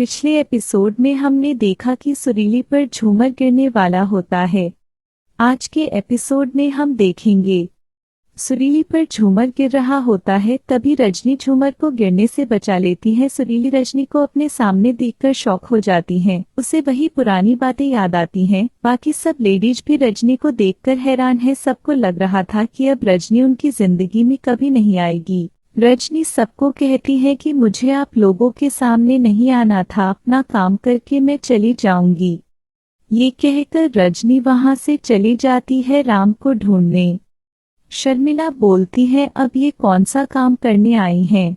पिछले एपिसोड में हमने देखा कि सुरीली पर झूमर गिरने वाला होता है। आज के एपिसोड में हम देखेंगे सुरीली पर झूमर गिर रहा होता है, तभी रजनी झूमर को गिरने से बचा लेती है। सुरीली रजनी को अपने सामने देखकर शॉक हो जाती है। उसे वही पुरानी बातें याद आती हैं। बाकी सब लेडीज भी रजनी को देखकर हैरान है। सबको लग रहा था कि अब रजनी उनकी जिंदगी में कभी नहीं आएगी। रजनी सबको कहती है कि मुझे आप लोगों के सामने नहीं आना था, अपना काम करके मैं चली जाऊंगी। ये कहकर रजनी वहां से चली जाती है राम को ढूंढने। शर्मिला बोलती है, अब ये कौन सा काम करने आई हैं?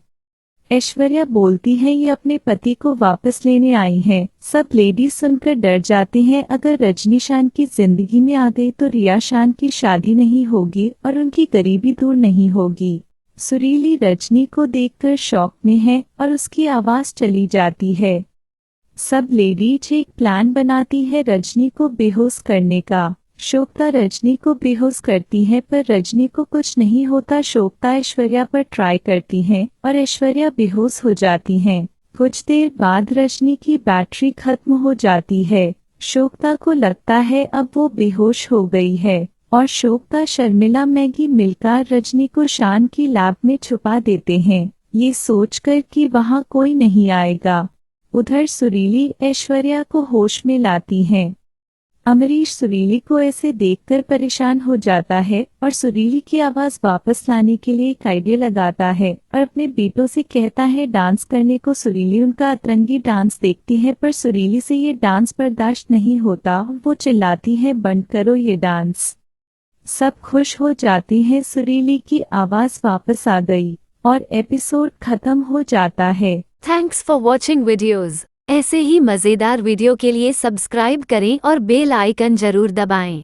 ऐश्वर्या बोलती है, ये अपने पति को वापस लेने आई हैं। सब लेडीज सुनकर डर जाते हैं। अगर रजनी शान की जिंदगी में आ गई तो रिया शान की शादी नहीं होगी और उनकी गरीबी दूर नहीं होगी। सुरीली रजनी को देखकर शॉक में है और उसकी आवाज चली जाती है। सब लेडीज एक प्लान बनाती है रजनी को बेहोश करने का। शोभता रजनी को बेहोश करती है पर रजनी को कुछ नहीं होता। शोभता ऐश्वर्या पर ट्राई करती है और ऐश्वर्या बेहोश हो जाती है। कुछ देर बाद रजनी की बैटरी खत्म हो जाती है। शोभता को लगता है अब वो बेहोश हो गई है और शोभता शर्मिला मैगी मिलकर रजनी को शान की लैब में छुपा देते हैं, ये सोचकर कि वहां कोई नहीं आएगा। उधर सुरीली ऐश्वर्या को होश में लाती हैं। अमरीश सुरीली को ऐसे देखकर परेशान हो जाता है और सुरीली की आवाज वापस लाने के लिए एक आइडिया लगाता है और अपने बेटों से कहता है डांस करने को। सुरीली उनका अतरंगी डांस देखती है पर सुरीली से ये डांस बर्दाश्त नहीं होता। वो चिल्लाती है, बंद करो ये डांस। सब खुश हो जाती हैं। सुरीली की आवाज वापस आ गई और एपिसोड खत्म हो जाता है। Thanks for watching videos. ऐसे ही मजेदार वीडियो के लिए सब्सक्राइब करें और बेल आइकन जरूर दबाएं।